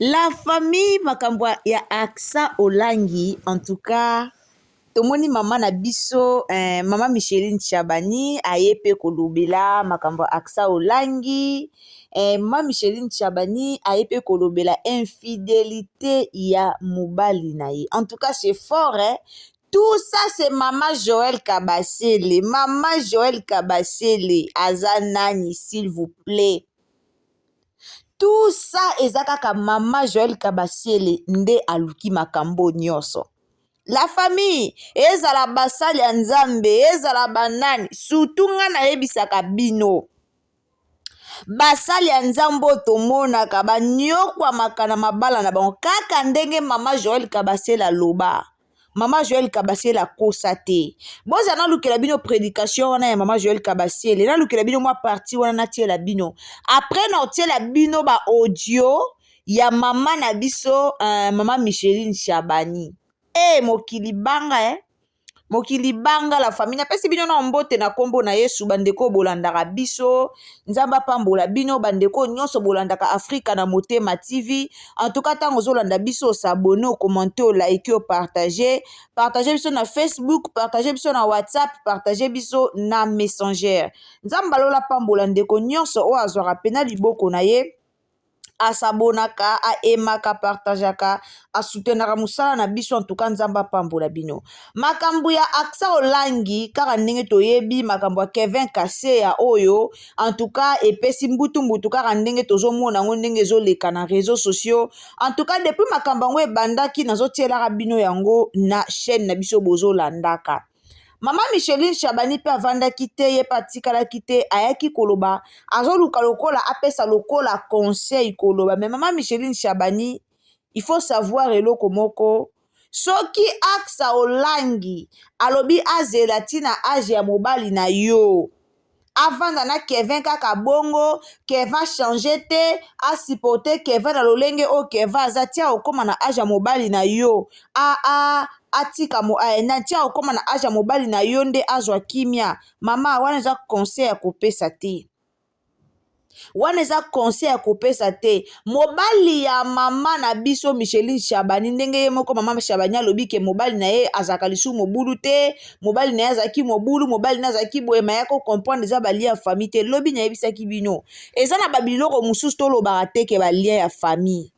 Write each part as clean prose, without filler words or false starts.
La famille makambo ya Aksa Olangi, en tout cas, tomoni mama na biso, mama Micheline Chabani, ayepe kolobela makambo Aksa Olangi, mama Micheline Chabani, ayepe kolobela infidélité ya mobali na ye. En tout cas, c'est fort, hein? Tout ça, c'est Maman Joël Kabasele. Maman Joël Kabasele, Azanani, s'il vous plaît. Tout ça, ezakaka Maman Joël Kabasele, nde aluki makambo nyoso. La famille, ezala basali ya nzambe, ezala banani, surtout nga na yebisaka bino. Basali ya nzambo tomonaka, banyokwa makana mabala na bango, kaka ndenge Maman Joël Kabasele aloba. Maman Joël Kabasele akosa te. Boza na lukela bino prédication wana ya Maman Joël Kabasele. Na lukela bino mwa parti wana na tiela bino. Après na tiela bino ba audio ya mama na biso Maman Micheline Chabani. Mokili banga mokili banga la famille napesi bino na mbote na kombo na Yesu bandeko bolandaka biso nzamba pambola bino bandeko nyonso bolandaka Afrika na Motema TV. En tout cas tango zolanda biso s'abonner, commenter, liker, partager biso na Facebook, partager biso na WhatsApp, partager biso na Messenger. Nzamba lola pambola ndeko nyonso o azwaka pena liboko na ye asabonaka, aemaka, partageaka, asoutenaka musala na biso. En tout cas nzamba pambola bino. Makambo ya Aksa Olangi kaka ndenge toyebi makambo ya Kevin Kaseya oyo en tout cas epesi mbutu kaka ndenge tozomona ngo ndenge ezoleka na réseaux sociaux. En tout cas depuis makambo yango ebandaki nazotielaka bino yango na chaîne na biso bozolandaka. Mama Micheline Chabani pe avandaki te ye patikalaki te ayaki koloba azoluka lokola apesa lokola conseil koloba. Mais Mama Micheline Chabani, il faut savoir eloko moko soki Aksa Olangi alobi azela tina age ya mobali na yo avanda na Kevin kaka bongo, Kevin changer te, asipote Kevin na lolenge o Kevin azatia okoma na age ya mobali na yo. Atika na tia okoma na age ya mobali na yo nde azwa kimia. Mama wana eza conseil ya kopesa te. Wana eza conseil ya kopesa te. Mobali ya mama na biso Micheline Chabani ndenge ye moko Mama Chabani alobi ke mobali na ye azaka lisu mobulu te, mobali na ye azaki mobulu, mobali na azaki boyema yako comprendre eza ba lien ya famille te. Lobi na yebisaki bino eza na babiloko mususu tolobaka te ke ba lien ya famille.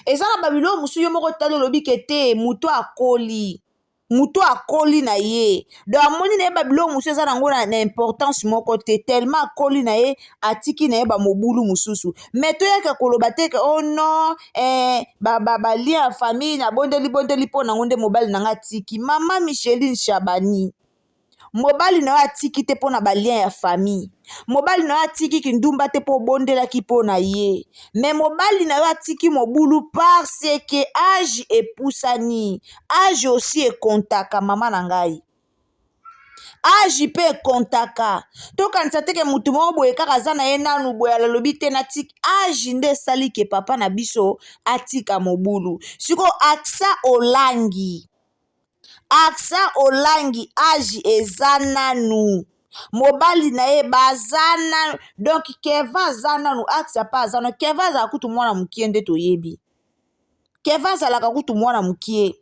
Eza na babiloko mususu yo moko tali olobi ke te muto akoli na ye. Donc amoni na ye babiloko mususu eza nango na importance moko te, tellement akoli na ye atiki na ye bamobulu mususu. Mais toyaka koloba te ke oh non balia ya famille na bondeli mpo nango nde mobali nanga atiki. Mama Micheline Chabani, mobali na yo atiki te mpo na balien ya famille. Mobali na yo atiki kindumba te mpo bondelaki mpo na ye. Mais mobali na yo atiki mobulu parce que age epusani. Age aussi ekontaka mama na ngai. Age pe ekontaka. Tokanisa te ke mutu moko boye kaka aza na ye nanu boye alalobi te na tiki. Age nde esali ke papa na biso atika mobulu. Siko Aksa Olangi. Aksa Olangi age eza nanu. Mobali na ye baza nanu. Donc Kevin aza nanu, Aksa pa aza nanu. Kevin azalaka kutu mwana mukie nde toyebi. Kevin azalaka kutu mwana mukie.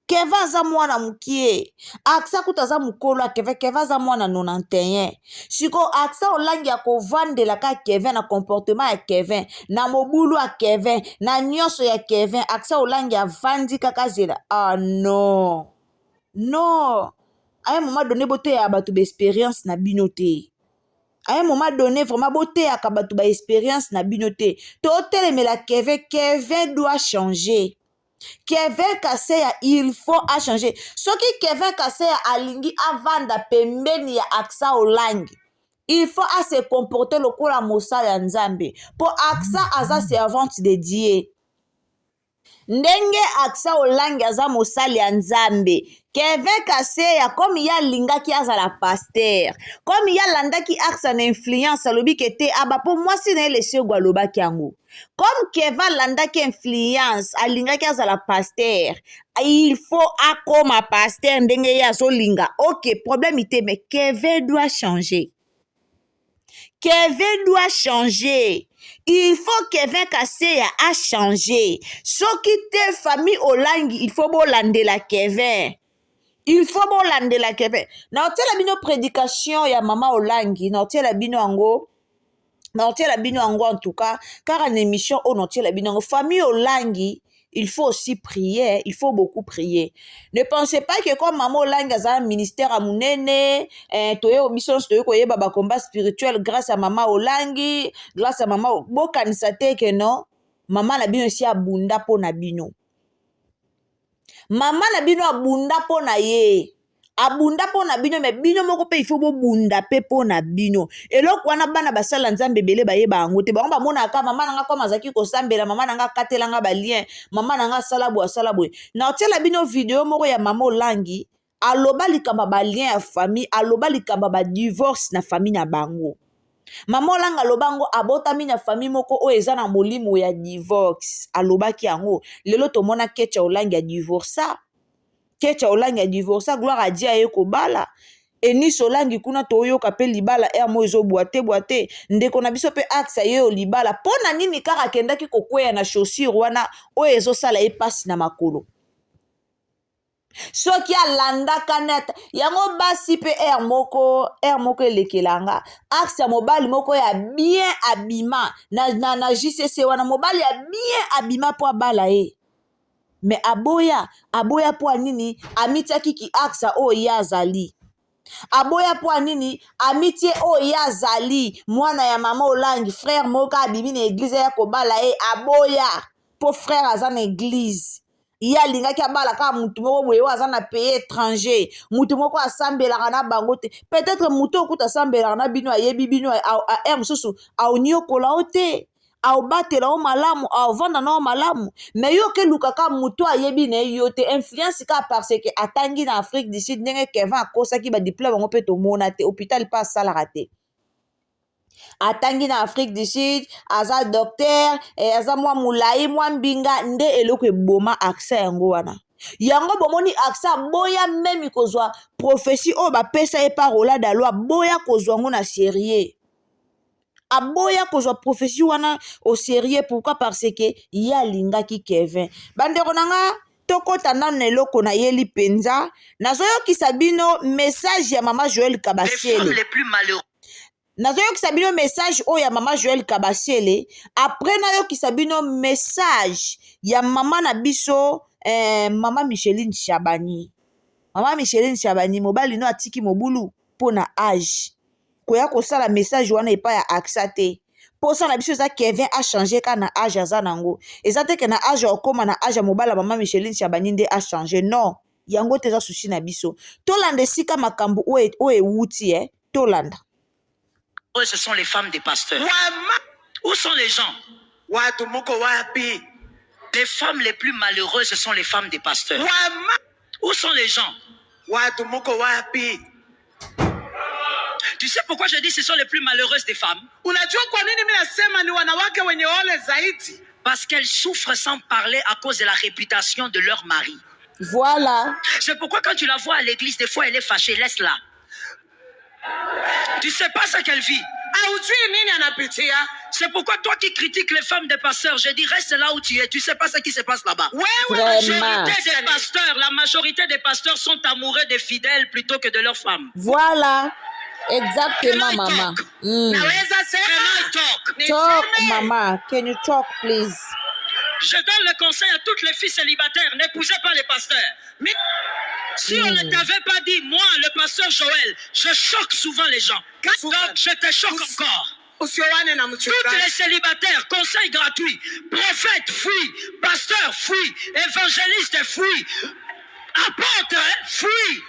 Kevin aza mwana mukie. Aksa kutu aza mukolo ya Kevin aza mwana 91. Siko Aksa Olangi akovandela ka Kevin na comportement ya Kevin, na mobulu ya Kevin, na nyonso ya Kevin. Aksa Olangi avandi kaka zela. Ah non. Non. À un moment donné, bote ya batu ba expérience na bino te. À un moment donné, vraiment bote ya kabatu ba expérience na bino te. Totelemela Kevin doit changer. Kevin Kaseya, il faut a changer. Soki Kevin Kaseya alingi avanda pembeni ya Aksa Olangi, il faut a se comporter lokola mosala ya nzambe. Po Aksa aza servante de Dieu. Ndenge Aksa Olangi aza mosali ya nzambe. Kevin Kaseya comme ya lingaki azala pasteur, comme ya landaki Aksa na influence alobi kete aba po mwasi na elese gwa lobaki yango. Comme Kevin landaki influence alingaki azala pasteur, il faut akoma pasteur ndenge ya zo linga. OK, problème ite mais Kevin doit changer. Kevin doit changer. Il faut Kevin Kaseya a changé. Ce qui te famille Olangi, il faut la Kevin. Il faut la Kevin. Na otela bino prédication ya mama Olangi, na otela bino ango. Na otela bino ango en tout cas, car en émission on otela bino ango famille Olangi. Il faut aussi prier, il faut beaucoup prier. Ne pensez pas que comme maman Olangi a un ministère à Mounene, toye omission toye koye baba combat spirituel grâce à maman Olangi, grâce à maman bokanisate que non, maman na bino si abunda po na bino. Maman na bino abunda po na ye. Abunda po na bino me bino moko pe il faut bo bunda pe po na bino eloko wana bana basala nzambe bele baye bango te bango bamona ka mama nanga kwa mazaki ko sambela mama nanga katelanga ba lien mama nanga sala boy na otela bino video moko ya mama Olangi aloba likamba ba lien ya famille aloba likamba ba divorce na famille na bango mama Olangi alobango abotami na famille moko o eza na molimo ya divorce alobaki yango lelo tomona Kecha Olangi ya divorce Kecha Olangi a divorcé, gloire à Dieu ko bala. Enis Olangi kuna toyoka pe libala mo ezo boite ndeko na biso pe aksa ye o libala pona nini kaka kendaki kokweya na chaussure wana o ezo sala e pasi na makolo. Soki alanda kaneta yango basi pe moko elekelanga aksa mobali moko ya bien abima na JCC wana mobali ya bien abima po bala e. Mais aboya po nini amitiaki ki aksa o yazali. Aboya po nini amitie o yazali mwana ya mama Olangi frère moka abimi na église ya kobala aboya po frère aza na église. Ya lingaki abala ka mutu moko boye aza na pays étranger mutu moko asambelaka na bango te peut-être mutu okuta asambelaka na bino ayebi bino a mosusu aoniokola o te aobatela o malamu aovanda na o malamu mais yo ke lukaka mutu ayebi na yo te influence ka parce que atangi na Afrique du Sud ndenge Kevin akosaki ba diplôme bango pe tomona te hôpital pa asalaka te atangi na Afrique du Sud aza docteur aza mwa mulai mwa mbinga nde eloko eboma aksa yango wana yango bomoni aksa boya meme kozwa prophétie o bapesa ye parola da loi boya kozwa ngo na sérieux aboya kozwa prophétie wana au sérieux pourquoi parce que ya lingaki Kevin bandeko nanga tokota nanu eloko na yeli penza nazoyokisa bino message ya mama Joël Kabasele les plus malheureux nazoyokisa bino message oyo ya mama Joël Kabasele après nayokisa bino message ya mama na biso mama Micheline Chabani mobali no atiki mobulu pona âge koya kosala message wana epa ya aksa te posa na biso eza Kevin a changé ka na âge aza nango eza te ke na âge okoma na âge mobala mama Micheline Chabani nde a changé non yango te eza susi na biso tolanda esika makambo o ewuti tolanda. Ce sont les femmes des pasteurs. Où sont les gens? Les femmes les plus malheureuses, ce sont les femmes des pasteurs. Où sont les gens? Tu sais pourquoi je dis ce sont les plus malheureuses des femmes? Parce qu'elles souffrent sans parler à cause de la réputation de leur mari. Voilà. C'est pourquoi quand tu la vois à l'église, des fois elle est fâchée, laisse-la. Tu sais pas ce qu'elle vit. C'est pourquoi toi qui critiques les femmes des pasteurs, je dis reste là où tu es. Tu sais pas ce qui se passe là-bas. La majorité des pasteurs sont amoureux des fidèles plutôt que de leurs femmes. Voilà. Exactement, maman. Talk, maman. Can you talk, please? Je donne le conseil à toutes les filles célibataires, n'épousez pas les pasteurs. Mais si on ne t'avait pas dit, moi, le pasteur Joël, je choque souvent les gens. Donc, je te choque encore. Toutes les célibataires, conseil gratuit. Prophète, fuis. Pasteur, fuis. Évangéliste, fuis. Apôtre, fuis.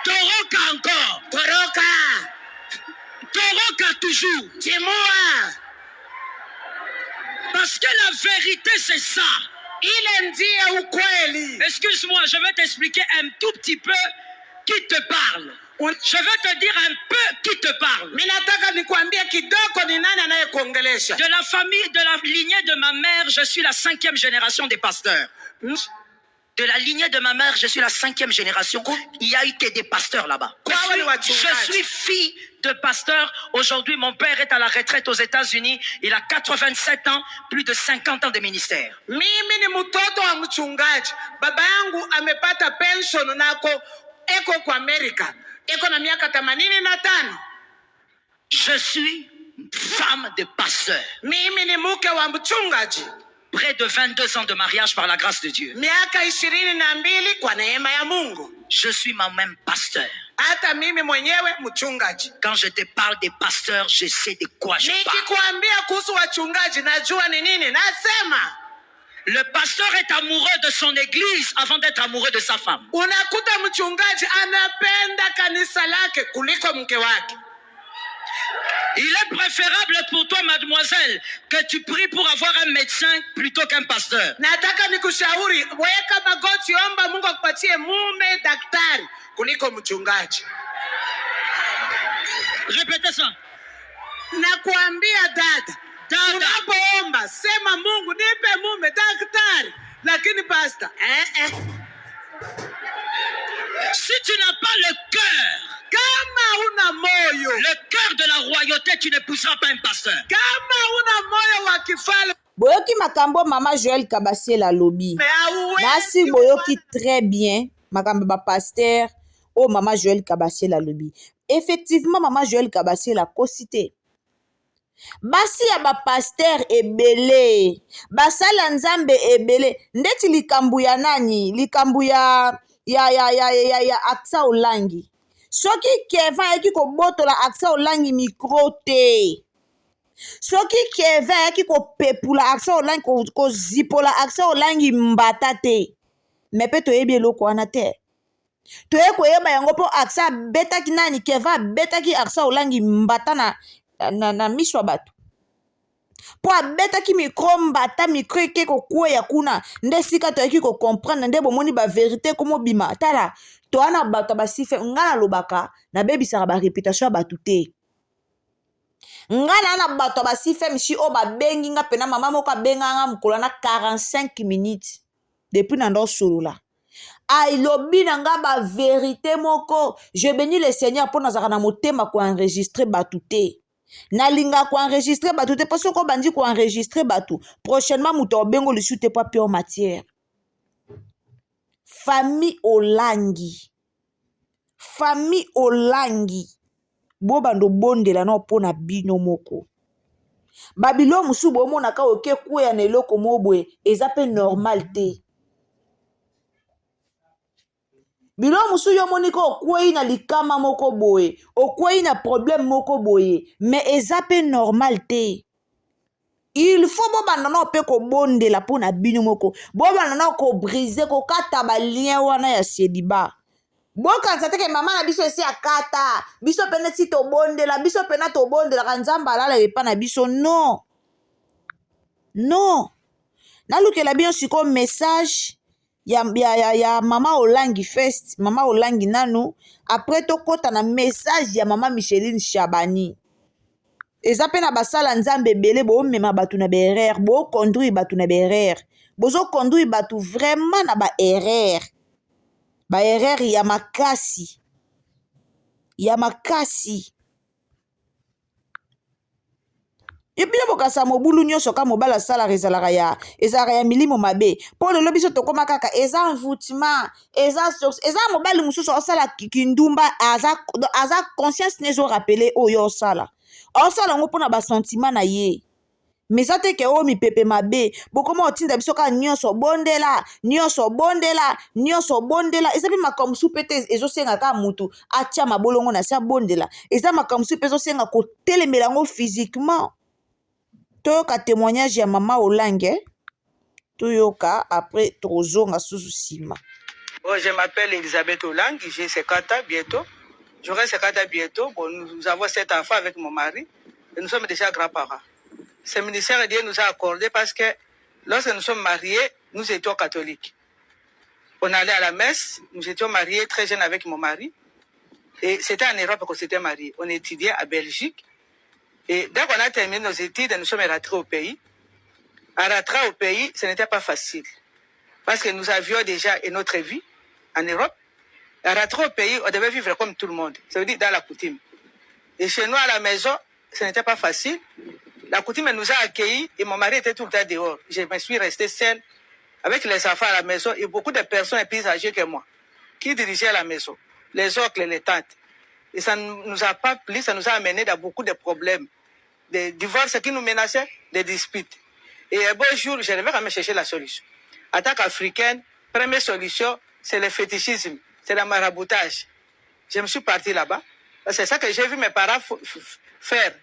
Toroka encore. Toroka toujours. Dis-moi. Parce que la vérité, c'est ça. Excuse-moi, je vais t'expliquer un tout petit peu qui te parle. Je vais te dire un peu qui te parle. De la famille, de la lignée de ma mère, je suis la 5e génération des pasteurs. De la lignée de ma mère, je suis la 5e génération. Il n'y a eu que des pasteurs là-bas. Je suis fille de pasteur. Aujourd'hui, mon père est à la retraite aux États-Unis. Il a 87 ans, plus de 50 ans de ministère. Mimi ni mtoto wa mchungaji. Baba yangu amepata pension nako eko kwa Amerika. Eko na miaka 85. Je suis femme de pasteur. Mimi ni mke wa mchungaji. Près de 22 ans de mariage par la grâce de Dieu. Miaka 22 kwa neema ya Mungu. Je suis moi-même pasteur. Hata mimi mwenyewe mchungaji. Quand je te parle des pasteurs, je sais de quoi je parle. Nikikwambia kuhusu wachungaji najua ni nini nasema. Le pasteur est amoureux de son église avant d'être amoureux de sa femme. Unakuta mchungaji anapenda kanisa lake kuliko mke wake. Il est préférable pour toi, mademoiselle, que tu pries pour avoir un médecin plutôt qu'un pasteur. Nataka nikushauri, weka magoti, omba Mungu akupatie mume daktari kuliko mchungaji. Répétez ça. Nakuambia dada, unapoomba sema Mungu nipe mume daktari, lakini pastor Si tu n'as pas le cœur, kama una moyo, le cœur de la royauté, tu n'épouseras pas un pasteur. Kama una moyo wa kifalme. Boyoki makambo mama Joël Kabasiel alobi. Nasi boyoki très bien makambo ba pasteur o mama Joël Kabasiel alobi. Effectivement mama Joël Kabasiel a cosité. Basi ya ba pasteur ebele, basala nzambe ebele, ndeti likambu ya nani, likambu ya Aksa Olangi. Soki Kevin eki ko botola Aksa Olangi micro te. Soki Kevin eki ko pepula Aksa Olangi ko zipola Aksa Olangi mbata te. Mepe to yebi eloko wana te. To ye ko yeba yango po Aksa betaki nani, Kevin betaki Aksa Olangi mbata na miswa batu. Po abetaki mikro mbata mikro eke ko kweya kuna nde sika to eki ko comprendre nde bomoni ba vérité komo bima tala to ana bato basife ngana lobaka na bebisaka ba réputation ya batu te ngana na bato basife mishi o ba bengi nga pena mama moko benga nga mukolo na 45 minutes depuis na ndo solola ai lobi na nga ba vérité moko je bénis le Seigneur pour nazaka na motema ko enregistrer batu te. Nalinga ko enregistrer batu te parce que bandi ko enregistrer batu prochainement muto bengo lisu te pas pure matière. Famille Olangi bo bando bondela na pona bino moko babilo musu bo mona ka oke kuya na eloko mobwe eza pe normal te. Bilo musu yo moni ko okwei na likama moko boye, okwei na problème moko boye, mais eza pe normal te. Il faut bo bandana pe ko bondela pona bino moko, bo bandana ko briser ko kata ba lien wana ya sediba. Bo kanisa teke mama na biso esi akata, biso pene si to bondela, biso pena to bondela kanzamba lala epa na biso non. Non. Nalukela bien siko message ya mama Olangi first, mama Olangi nanu, après to kota na message ya mama Micheline Chabani. Eza pe na basala nzambe bele bo mema batu na berere, bo conduire batu na berere. Bozo conduire batu vraiment na ba erreur. Ba erreur ya makasi. Ya makasi. Ebile bokasa mobulu nyonso ka mobala sala rezalaka ya ezalaka ya milimo mabe po lelo biso tokoma kaka eza envoûtement eza mobali mususu osala kindumba aza conscience nezo rappeler oyo osala ngo mpona basentiment na ye mais ça te ke o mipepe mabe bokoma otinda biso ka nyonso bondela eza pe makambo su pete ezosenga ka mutu atia mabolongo na sia bondela eza makambo su pe ezosenga kotelemela ngo physiquement. Toyoka témoignage ya mama Olangi toyoka après tozonga susu sima. Bon, je m'appelle Elisabeth Olangi, j'ai 50 ans bientôt. J'aurai 50 ans bientôt. Bon, nous avons 7 enfants avec mon mari et nous sommes déjà grands-parents. Ce ministère de Dieu nous a accordé parce que lorsque nous sommes mariés, nous étions catholiques. On allait à la messe, nous étions mariés très jeunes avec mon mari. Et c'était en Europe qu'on s'était mariés. On étudiait à Belgique. Et dès qu'on a terminé nos études, nous sommes rentrés au pays. En rentrant au pays, ce n'était pas facile. Parce que nous avions déjà une autre vie en Europe. En rentrant au pays, on devait vivre comme tout le monde. Ça veut dire dans la coutume. Et chez nous à la maison, ce n'était pas facile. La coutume nous a accueillis et mon mari était tout le temps dehors. Je me suis restée seule avec les enfants à la maison et beaucoup de personnes plus âgées que moi qui dirigeaient la maison, les oncles, les tantes. Et ça ne nous a pas plu, ça nous a amené dans beaucoup de problèmes, des divorces qui nous menaçaient, des disputes. Et un beau jour, je devais quand même chercher la solution. En tant qu'Africaine, première solution, c'est le fétichisme, c'est le maraboutage. Je me suis partie là-bas. C'est ça que j'ai vu mes parents faire.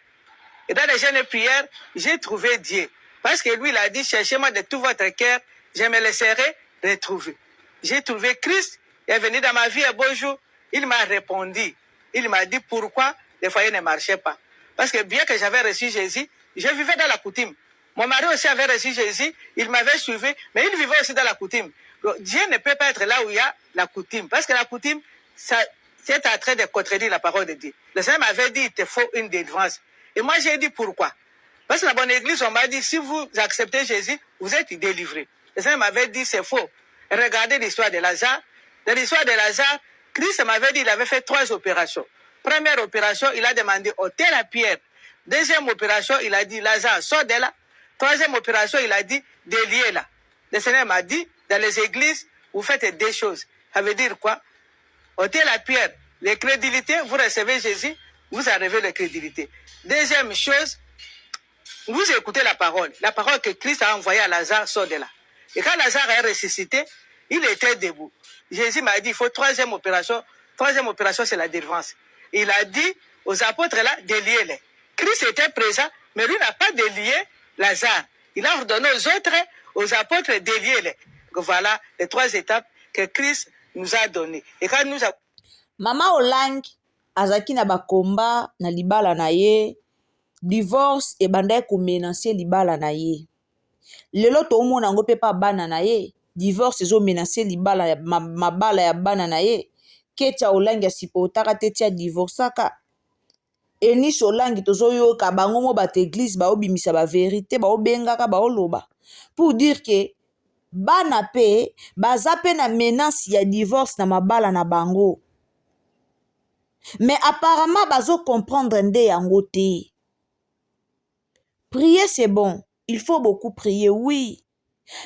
Et dans les jeunes prières, j'ai trouvé Dieu. Parce que lui, il a dit, cherchez-moi de tout votre cœur, je me laisserai retrouver. J'ai trouvé Christ, il est venu dans ma vie un beau jour, il m'a répondu. Il m'a dit pourquoi les foyers ne marchaient pas. Parce que bien que j'avais reçu Jésus, je vivais dans la coutume. Mon mari aussi avait reçu Jésus, il m'avait suivi, mais il vivait aussi dans la coutume. Donc, Dieu ne peut pas être là où il y a la coutume. Parce que la coutume, c'est en train de contredire la parole de Dieu. Le Seigneur m'avait dit, il te faut une délivrance. Et moi, j'ai dit pourquoi. Parce que la bonne église, on m'a dit, si vous acceptez Jésus, vous êtes délivré. Le Seigneur m'avait dit, c'est faux. Regardez l'histoire de Lazare. Dans l'histoire de Lazare, Christ m'avait dit, il avait fait 3 opérations. Première opération, il a demandé ôter la pierre. Deuxième opération, il a dit, Lazare, sors de là. Troisième opération, il a dit, délier là. Le Seigneur m'a dit, dans les églises, vous faites 2 choses. Ça veut dire quoi? Ôtez la pierre. Les crédilités, vous recevez Jésus, vous arrivez la crédilité. Deuxième chose, vous écoutez la parole que Christ a envoyée à Lazare, sort de là. Et quand Lazare est ressuscité, il était debout. Jésus m'a dit, il faut troisième opération, c'est la délivrance. Il a dit aux apôtres là, déliez-les. Christ était présent, mais lui n'a pas délié Lazare. Il a ordonné aux autres, aux apôtres, déliez-les. Voilà les 3 étapes que Christ nous a données. Et quand nous avons... Mama Olang azaki na bakomba na libala na ye, divorce ebandaki komenanse libala na ye. Lelo toomona yango mpe pa bana na ye, divorce ezomenanse libala mabala ya bana na ye. Keti ya Olangi asipotaka te tia divorceaka. Eunice Olangi tozoyoka bango mo bato église baobimisa ba vérité baobengaka baoloba pour dire que bana pe baza pe na menace ya divorce na mabala na bango. Mais apparemment bazo comprendre nde yango te. Prier c'est bon, il faut beaucoup prier, oui.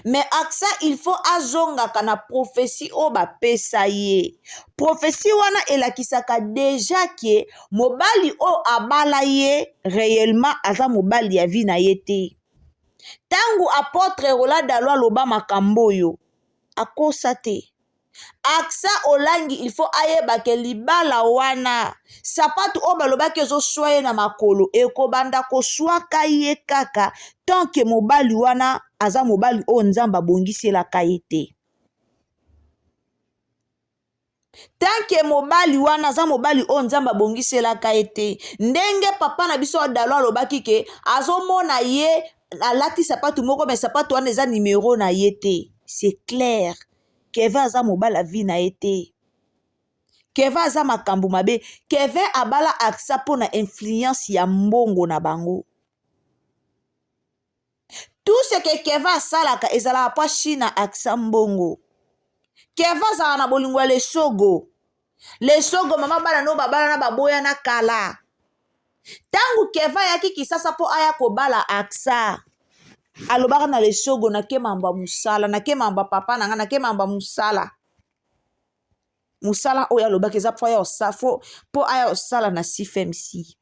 Mais aksa il faut azongaka na prophétie o bapesa ye. Prophétie wana elakisaka déjà ke mobali o abala ye réellement aza mobali ya vie na ye te. Tangu apôtre Roland Dalo aloba makambo yo akosa te. Aksa Olangi il faut ayeba ke libala wana sapatu o balobaki ezoswa ye na makolo ekobanda koswaka ye kaka tant que mobali wana aza mobali o Nzambe abongiselaka ye te. Tant que mobali wana aza mobali o Nzambe abongiselaka ye te. Ndenge papa na biso Dalo alobaki ke azomona ye alati sapatu moko mais sapatu wana eza numéro na ye te. C'est clair. Kevin aza mobala vie na ye te. Kevin aza makambo mabe. Kevin abala aksa po na influence ya mbongo na bango. Tout ce que Kevin asalaka ezala pa china aksa mbongo. Kevin azala na bolingo ya lesogo. Lesogo mama bana no babala na baboya na kala. Tangu Kevin yaki kisasa po aya kobala aksa. Alobaka na lesogo na kemamba musala, na kemamba papa na nga na kemamba musala. Musala oyo alobaka eza po aya osafo, po aya osala na CFMC.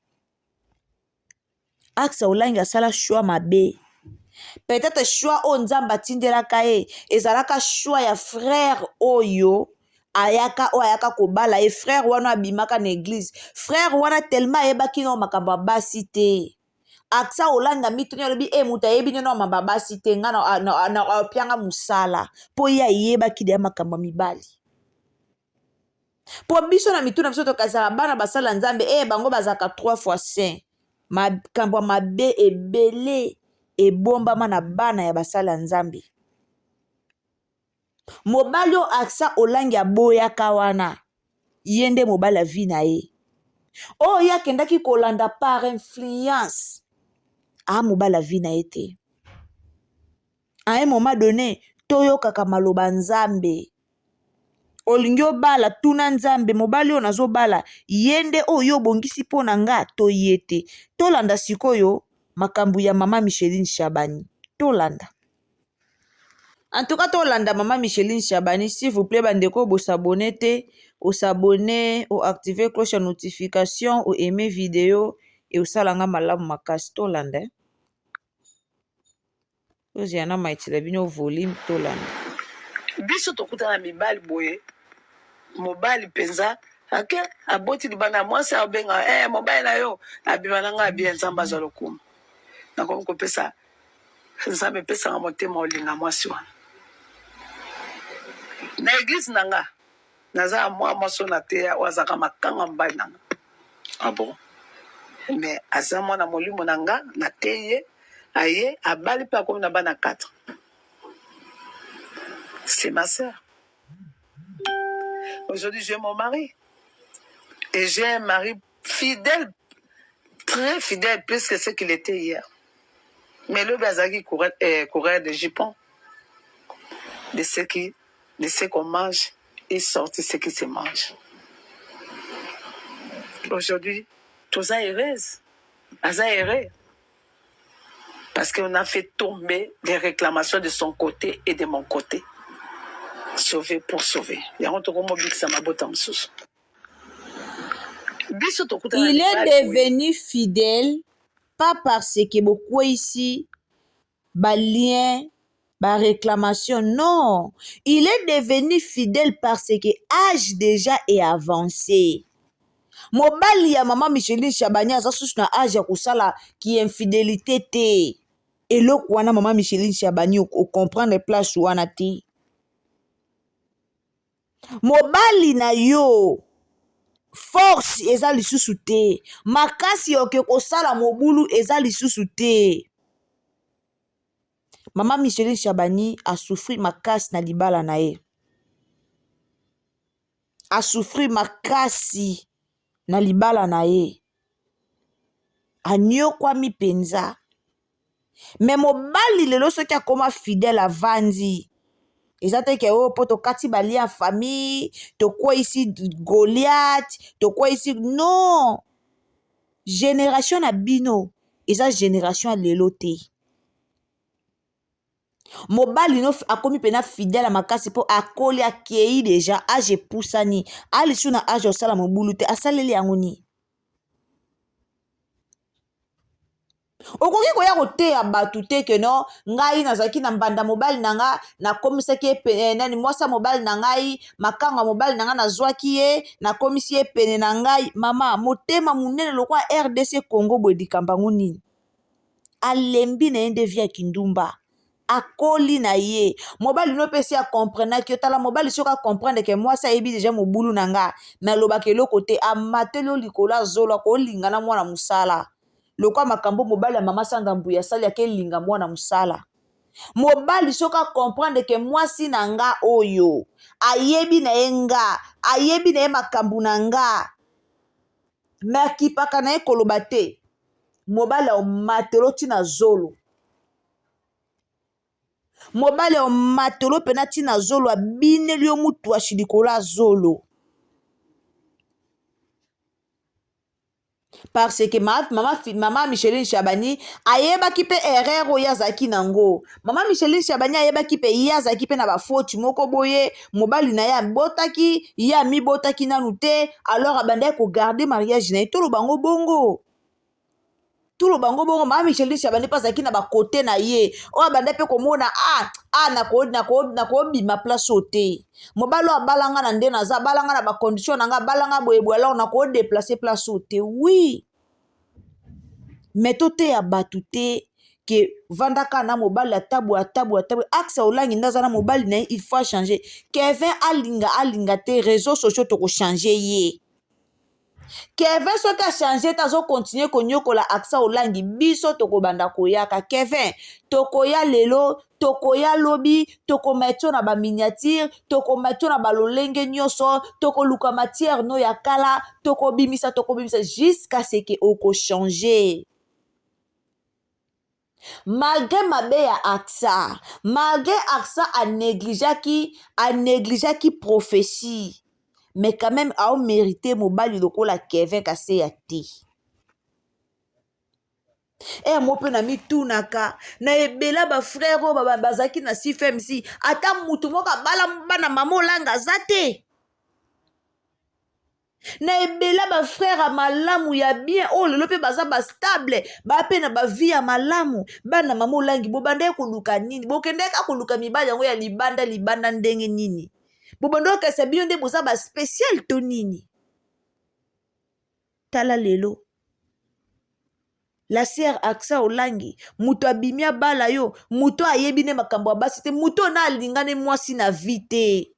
Aksa Olangi asala choix mabe. Peut-être choix o Nzambe atindelaka ye, ezalaka choix ya frère oyo ayaka o ayaka kobala ye, frère wana abimaka na église. Frère wana tellement ayebaki na makambo basi te. Aksa Olangi mituni alobi muta yebi nyono mamba basi te nga na pianga musala po ya yebaki de makambo mibali. Po biso na mituna biso tokazala bana basala Nzambe bango bazaka 3 fois saint. Makambo mabe ebele ebombama na bana ya basala Nzambe. Mobali o Aksa Olangi aboyaka wana yende mobali la vie na ye. Ya kendaki kolanda par influence. Mobali la vie na ye te. À un moment donné, toyo kaka maloba Nzambe. olingi obala tuna nzambe mobali oyo nazobala ye nde oyo obongisi mpo na nga to ye te. Tolanda sikoyo makambo ya mama Micheline Chabani, tolanda. En tout cas, tolanda mama Micheline Chabani, s'il vous plaît, bandeko, bo s'abonner te, ou s'abonner, ou activer cloche de notification, ou aimer vidéo, et ou salanga malamu makasi, tolanda. Ozi yana maitila bino volume, tolanda. Biso tokutana mibali boye, mobali penza, ake, aboti libana mwasi abenga, mobali na yo, abimananga abia nzamba za lokumu. Nakomi kopesa, nzambe pesa nga motema olinga mwasi wana. Na église nanga naza mwa maso na te wazaka makanga mbali nanga. Ah bon? Mais aza mwana molimo nanga na teye aye abali pa comme na bana 4. C'est ma sœur. Aujourd'hui j'ai mon mari et j'ai un mari fidèle, très fidèle, plus que ce qu'il était hier. Mais le bazaki courait de jupons de ce qu'on mange et sortir ce qui se mange. Aujourd'hui, tout ça est heureuse. Aza heureux. Parce qu'on a fait tomber les réclamations de son côté et de mon côté. Sauver pour sauver. Il est devenu fidèle, pas parce que beaucoup ici, balien, ba réclamation, non. Il est devenu fidèle parce que l'âge déjà est avancé. Mobali ya mama Micheline Chabani aza susu na âge ya kusala ki infidélité te. Eloko wana mama Micheline Chabani o comprendre place wana te. Mobali na yo force eza lisusu te. Makasi yoke kosala mobulu eza lisusu te. Mama Micheline Chabani a souffri makasi na libala na ye. A souffri makasi na libala na ye. Anyokwami penza. Mais mobali lelo soki akoma fidèle avandi. Ezate ke o poto kati bali en famille, to kwa ici Goliath, to kwa ici non. Génération na bino, eza génération lelo te. Mobali no akomi pena fidèle à makasi po akoli akei déjà age pusani. Ali suna age osala mobulu te asaleli yango ni. Okoki koya koteya batu te ke no ngai nazaki na mbanda mobali nanga na komisaki pene nani mwasa mobali na ngai makanga mobali nanga nazwaki ye na komisi ye pene na ngai mama motema munene lokwa RDC Congo bwedikamba ngunini alembi na yende via kindumba akoli na ye mobali no pesi a comprendre ki otala mobali soka comprendre ke mwasa yebi déjà mobulu nanga na lobake lokote amatelo likola zolo ko lingana mwana musala. Lokwa makambo mobali ya mama sangambu ya sali yake linga mwana musala. Mobali soka comprendre ke mwasi na nga oyo. Ayebi na yenga. Ayebi na ye makambu na nga. Merki paka na ye kolobate. Mobali ya matelo tina zolo. Mobali ya matelo pena tina zolo. Abine liyo mutu wa shidikola zolo. Parce que mama Micheline Chabani ayeba kipe erreur oya zaki nango. Mama Micheline Chabani ayeba kipe ya zaki pe na ba faute moko boye mobali na ya botaki ya mi botaki nanu te alors abanda ko garder mariage na to lo bango bongo. Tout le bango bongo mama Micheline Chabani pas zaki na ba côté na ye. O abanda pe ko mona na ko bi ma place ote. Mobalo abalanga na nde na za balanga na ba condition nga balanga boyebo alors na ko déplacer place ote. Oui. Mais tote ya batute que vandaka na mobali a tabu axa olangi ndaza na mobali na il faut changer. Kevin alinga te réseaux sociaux to ko changer ye. Kevin soki a changé tazo continuer konyokola axa olangi biso toko banda koyaka. Kevin tokoya lelo tokoya lobi toko metyo na ba miniature toko metyo na ba lolenge nyoso toko luka matière no ya kala toko bimisa jusqu'à ce que oko changer. malgré mabe ya AXA, malgré AXA a négligeaki prophétie, mais quand même a mérité mobali lokola Kevin Kaseya te. Mo pe na mitunaka na ebela ba frère o bazaki na CFMC ata mutu moko bala bana mama olanga zate. Na ebela ba frère a malamu ya bien o lelo pe baza ba stable ba pe na ba vie ya malamu bana mama olangi bo bande koluka nini bo kende ka koluka mibali yango ya libanda ndenge nini bo bando ka se bien nde boza ba spécial to nini tala lelo la sœur AXA olangi muto abimia bala yo muto ayebi ne makambo basi te muto na alingane mwasi na vite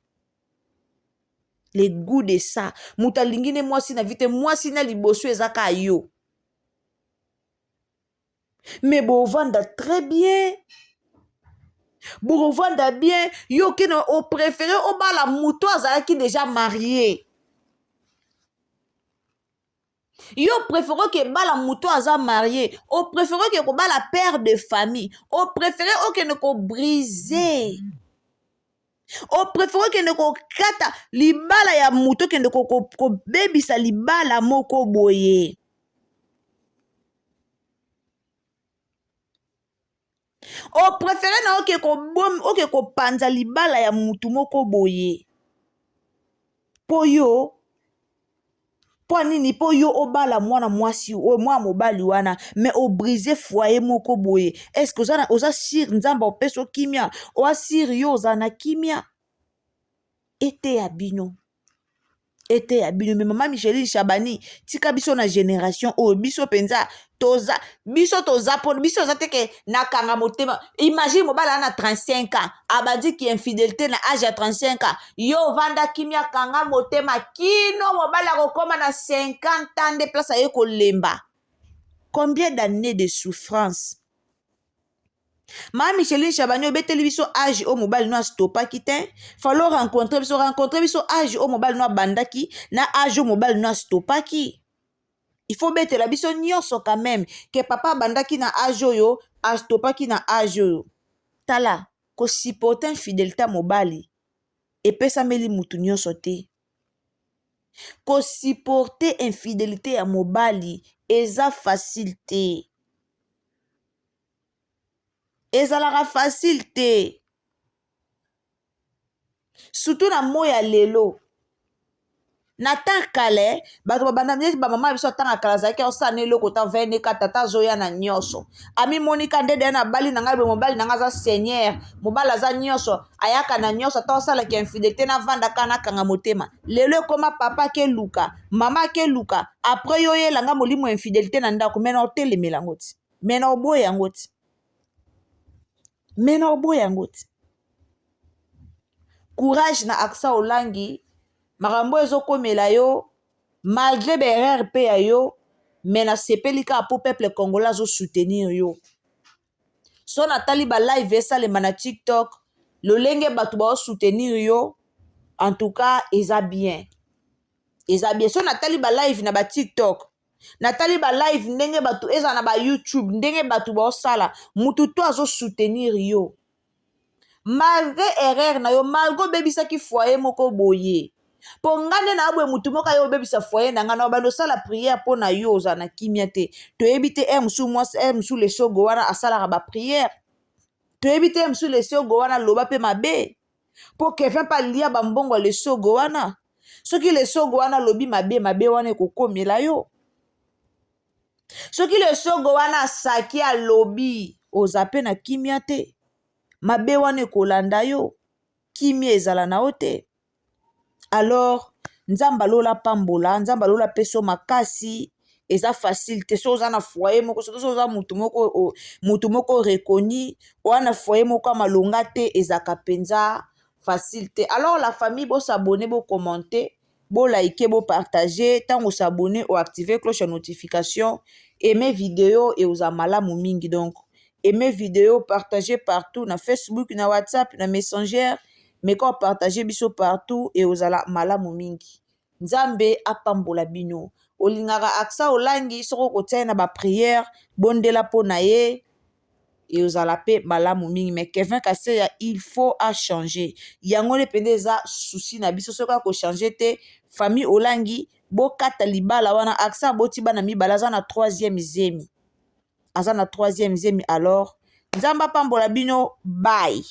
les goûts de ça muto alingine mwasi na vite mwasi na liboso ezaka yo mais bo vanda très bien bo vanda bien yo kena au préféré o bala muto azalaki déjà marié. Yo préféré que bala muto aza marié, au préféré que ko bala père de famille, au préféré que ne ko briser. Au préféré que ne ko kata libala ya muto que ne ko bebisa libala moko boye. Au préféré na oke ko panza libala ya mutu moko boye. Po yo po nini po yo obala mwana mwasi o mwa mobali wana mais o briser foyer moko boye. Est-ce que oza sir nzamba opeso kimia o asir yo zana kimia ete ya bino mais maman Micheline Chabani tika biso na génération o biso penza toza teke na kanga motema. Imagine mobala na 35 ans abadi ki infidélité na âge ya 35 ans yo vanda kimia kanga motema kino mobala kokoma na 50 ans de place aye kolemba. Combien d'années de souffrance. Ma Micheline Chabani obeteli biso âge o mobile no stopaki te. Fallo rencontrer biso âge o mobile no bandaki na âge o mobile no stopaki. Il faut betela biso nyonso quand même que papa bandaki na âge oyo a stopaki na âge oyo. Tala ko supporter infidélité mobali epesa meli mutu nyonso te. Ko supporter infidélité ya mobali eza facile te. Ezalaka facile te. Surtout na moya lelo. Na tan kale, bato babanda neti ba mama biso tanga kala zaki osane loko ta vene ka tata zoya na nyoso. Ami Monica ndede na bali na ngabe mobali na ngaza seigneur, mobala za nyoso, ayaka na nyoso ta osala ki infidélité na vanda kana kanga motema. Lelo koma papa ke luka, mama ke luka, après yo ye langa molimo infidélité na ndako mena otelemela ngoti. Mena oboya ngoti. Mena oboya ngoti. Courage na AXA olangi makambo ezokomela yo malgré berere pe ya yo mena sepelika po peuple congolais zo soutenir yo. So natali ba live esalema na TikTok lolenge batu ba soutenir yo en tout cas eza bien. Eza bien. So natali ba live na ba TikTok natali ba live ndenge batu eza na ba YouTube ndenge batu ba osala mutu to azo soutenir yo. Malgré erreur na yo malgré bebisaki foyer moko boye. Po ngane na abwe mutu moko yo bebisa foyer na ngana bando sala prière po na yo za na kimia te. To ebite msu mwasi msu le sogo wana asala ba prière. To ebite msu le sogo wana loba pe mabe. Po Kevin pa lia ba mbongo le sogo wana. Soki le sogo wana lobi mabe wana kokomela yo. Soki le sogo wana saki a lobi ozape na kimia te. Mabe wane kolanda yo kimia ezala na ote. Alors nzamba lola pambola nzamba lola peso makasi eza facile te so na foyer moko so za mutu moko reconnu wana foyer moko malonga te ezaka penza facile te. Alors la famille bo s'abonner bo commenter bo liker bo partager tango s'abonner ou activer cloche de notification aimer vidéo et aux malamu mingi. Donc aimer vidéo, partager partout na Facebook, na WhatsApp, na Messenger, mais quand partager biso partout et aux ala malamu mingi. Nzambe apambola bino. Olingara AXA olangi soko kotia na ba prière bondela po na ye eozala pe malamu mingi. Mais Kevin Kaseya il faut a changer yango le pende eza souci na biso soka ko changer te famille Olangi bokata libala wana Axa aboti bana mibala aza na 3e zemi alors nzamba pambola bino bye.